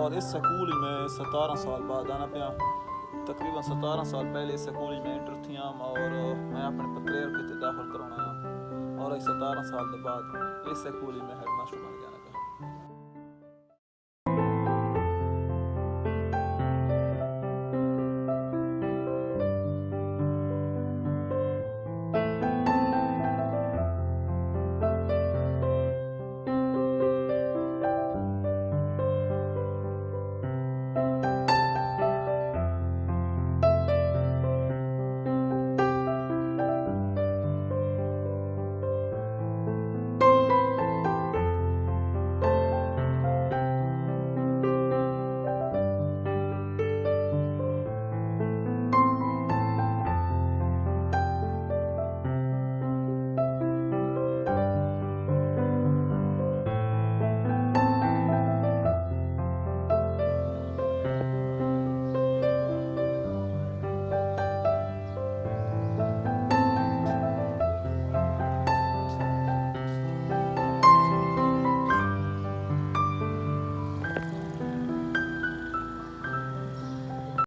और इस स्कूल में 17 साल बाद आना पाया। तकरीबन 17 साल पहले इस स्कूल में एंटर थी और मैं अपने पत्रेर के दाखिल कराना और 17 साल के बाद इस स्कूल में हेडमास्टर बन गया।